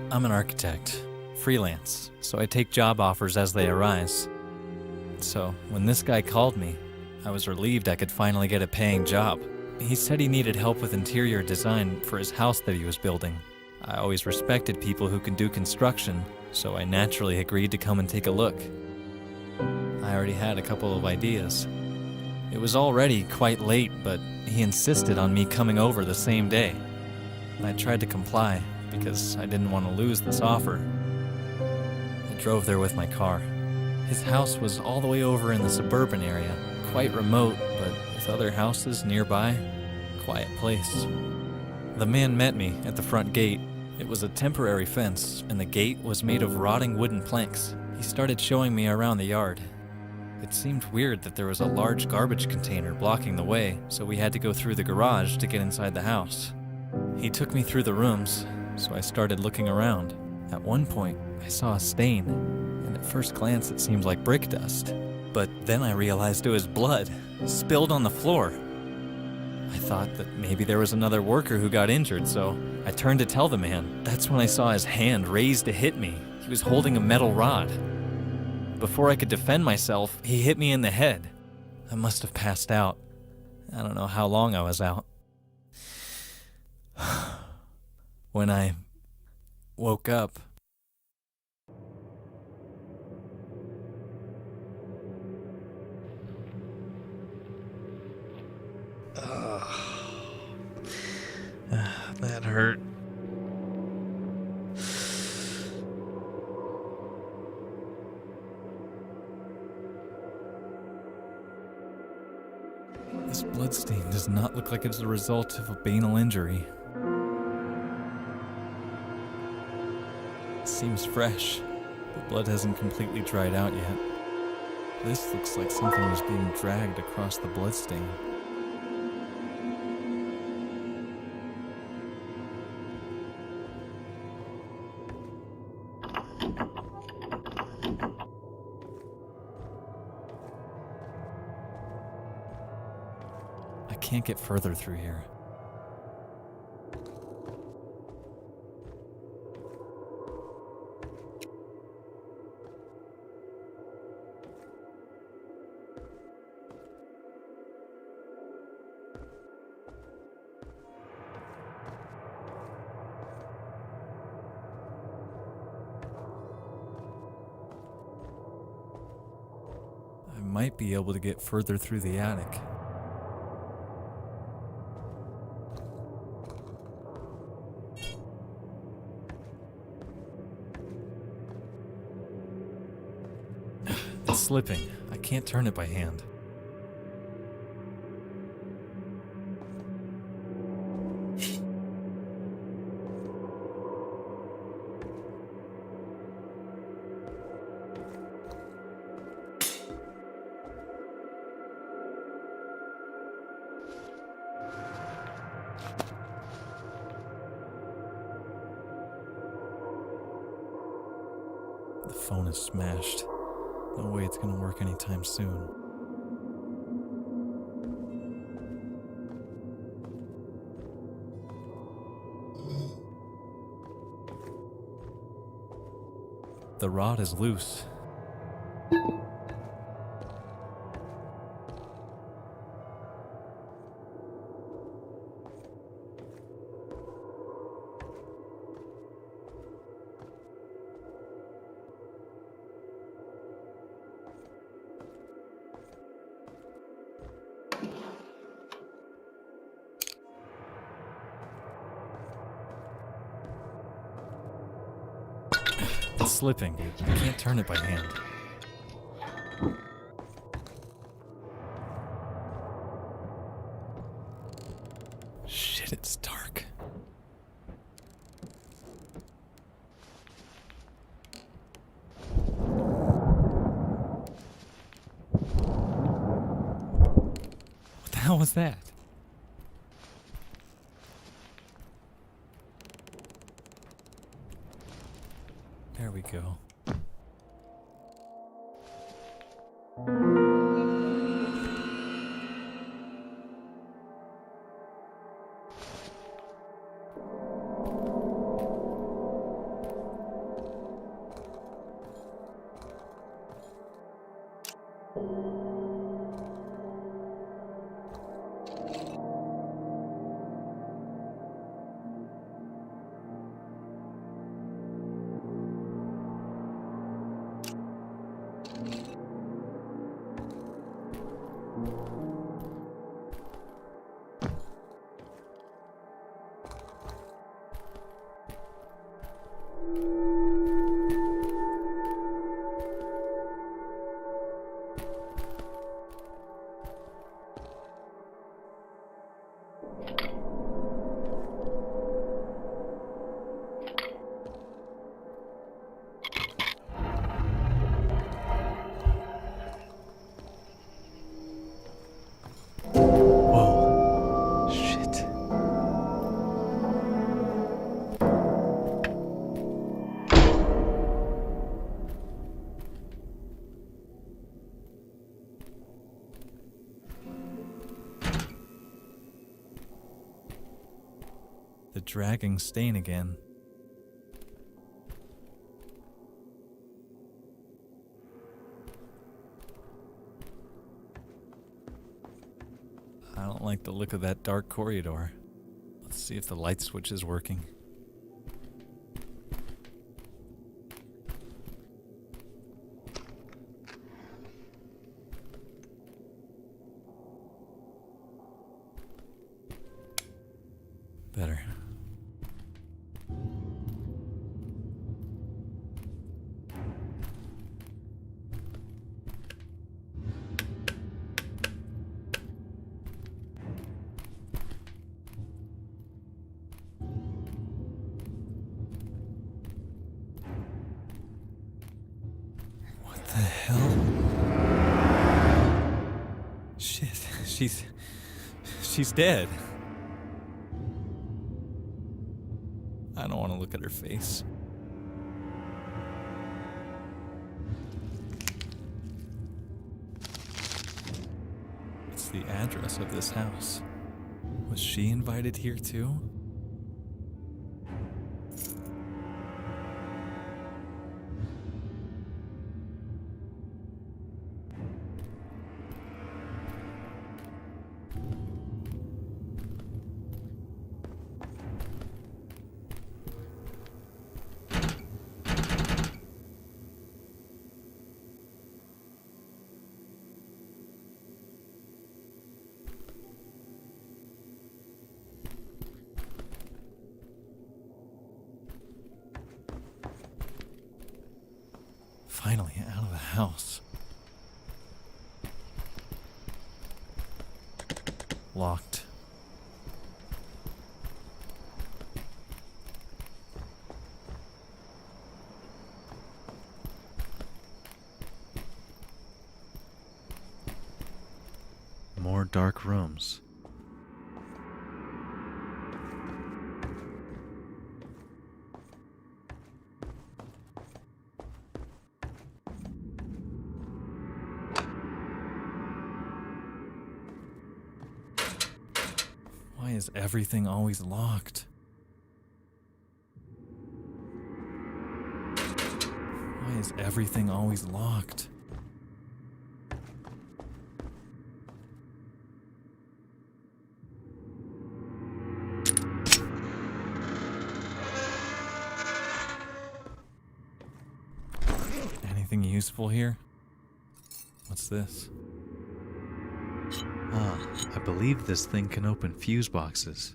I'm an architect, freelance, so I take job offers as they arise. So when this guy called me, I was relieved I could finally get a paying job. He said he needed help with interior design for his house that he was building. I always respected people who can do construction, so I naturally agreed to come and take a look. I already had a couple of ideas. It was already quite late, but he insisted on me coming over the same day. I tried to comply because I didn't want to lose this offer. I drove there with my car. His house was all the way over in the suburban area, quite remote, but with other houses nearby, quiet place. The man met me at the front gate. It was a temporary fence, and the gate was made of rotting wooden planks. He started showing me around the yard. It seemed weird that there was a large garbage container blocking the way, so we had to go through the garage to get inside the house. He took me through the rooms, so I started looking around. At one point, I saw a stain, and at first glance it seemed like brick dust. But then I realized it was blood, spilled on the floor. I thought that maybe there was another worker who got injured, so I turned to tell the man. That's when I saw his hand raised to hit me. He was holding a metal rod. Before I could defend myself, he hit me in the head. I must have passed out. I don't know how long I was out. When I woke up, that hurt. This bloodstain does not look like it's a result of a banal injury. It seems fresh. The blood hasn't completely dried out yet. This looks like something was being dragged across the bloodstain. I can't get further through here. I might be able to get further through the attic. It's slipping. I can't turn it by hand. The phone is smashed. No way it's gonna work anytime soon. The rod is loose. It's slipping. I can't turn it by hand. Shit, it's dark. What the hell was that? There we go. Whoa. Shit. The dragging stain again. I don't like the look of that dark corridor. Let's see if the light switch is working. Better. What the hell? Shit, she's dead. I don't want to look at her face. It's the address of this house. Was she invited here too? Finally out of the house. Locked. More dark rooms. Why is everything always locked? Why is everything always locked? Anything useful here? What's this? Ah, I believe this thing can open fuse boxes.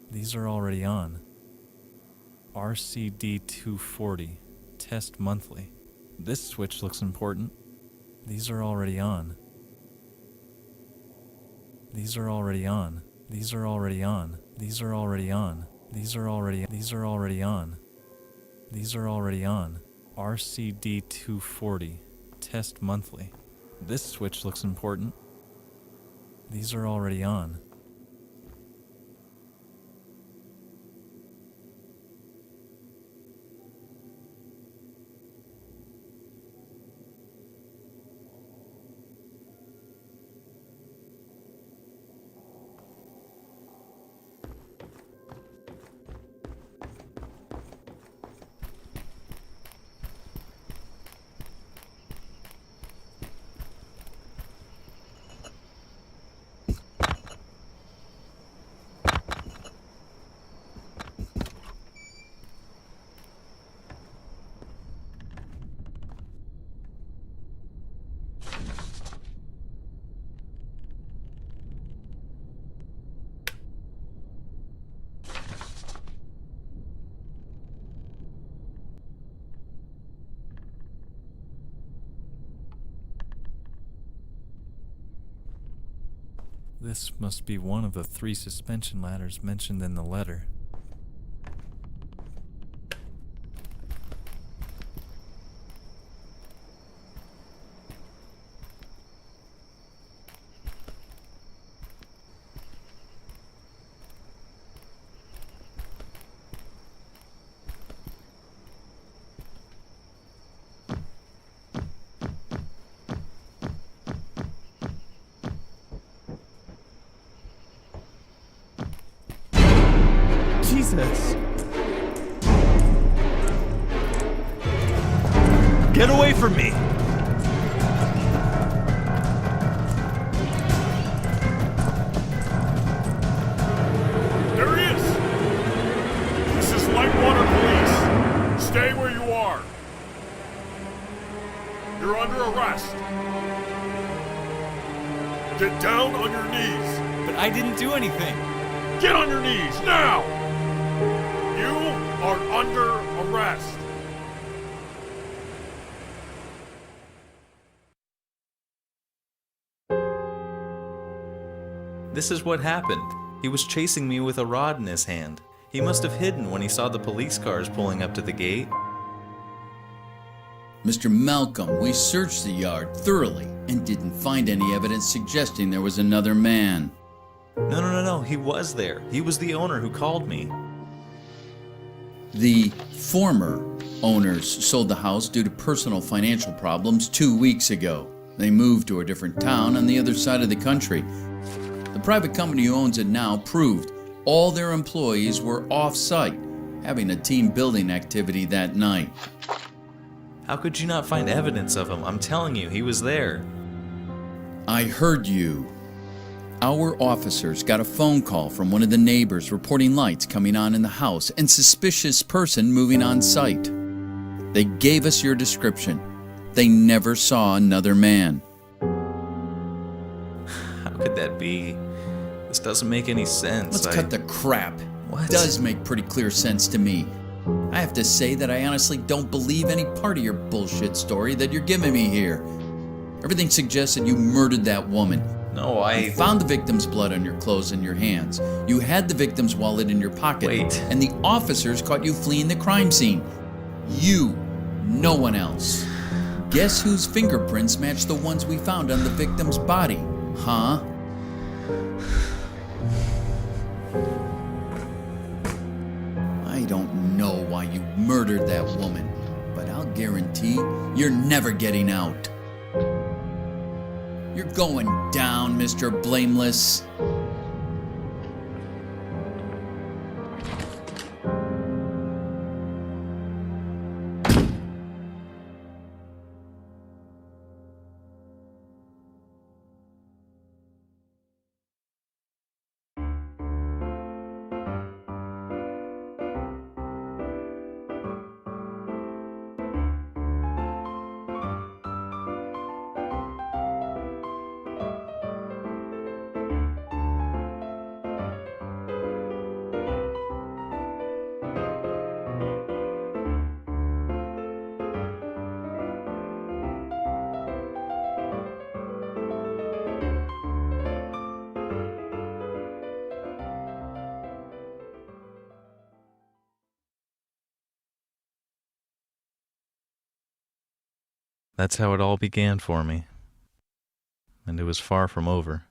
These are already on. RCD 240. Test monthly. This switch looks important. These are already on. These are already on. These are already on. These are already on. These are already on. These are already on. RCD 240. Test monthly. This switch looks important. These are already on. This must be one of the 3 suspension ladders mentioned in the letter. Jesus! Get away from me! There he is! This is Lightwater Police. Stay where you are. You're under arrest. Get down on your knees. But I didn't do anything! Get on your knees, now! You are under arrest. This is what happened. He was chasing me with a rod in his hand. He must have hidden when he saw the police cars pulling up to the gate. Mr. Malcolm, we searched the yard thoroughly and didn't find any evidence suggesting there was another man. No, he was there. He was the owner who called me. The former owners sold the house due to personal financial problems 2 weeks ago. They moved to a different town on the other side of the country. The private company who owns it now proved all their employees were off-site, having a team building activity that night. How could you not find evidence of him? I'm telling you, he was there. I heard you. Our officers got a phone call from one of the neighbors reporting lights coming on in the house and suspicious person moving on site. They gave us your description. They never saw another man. How could that be? This doesn't make any sense. Let's cut the crap. What? It does make pretty clear sense to me. I have to say that I honestly don't believe any part of your bullshit story that you're giving me here. Everything suggests that you murdered that woman. No, You found the victim's blood on your clothes and your hands. You had the victim's wallet in your pocket. Wait. And the officers caught you fleeing the crime scene. You, no one else. Guess whose fingerprints match the ones we found on the victim's body? Huh? I don't know why you murdered that woman, but I'll guarantee you're never getting out. You're going down, Mr. Blameless. That's how it all began for me. And it was far from over.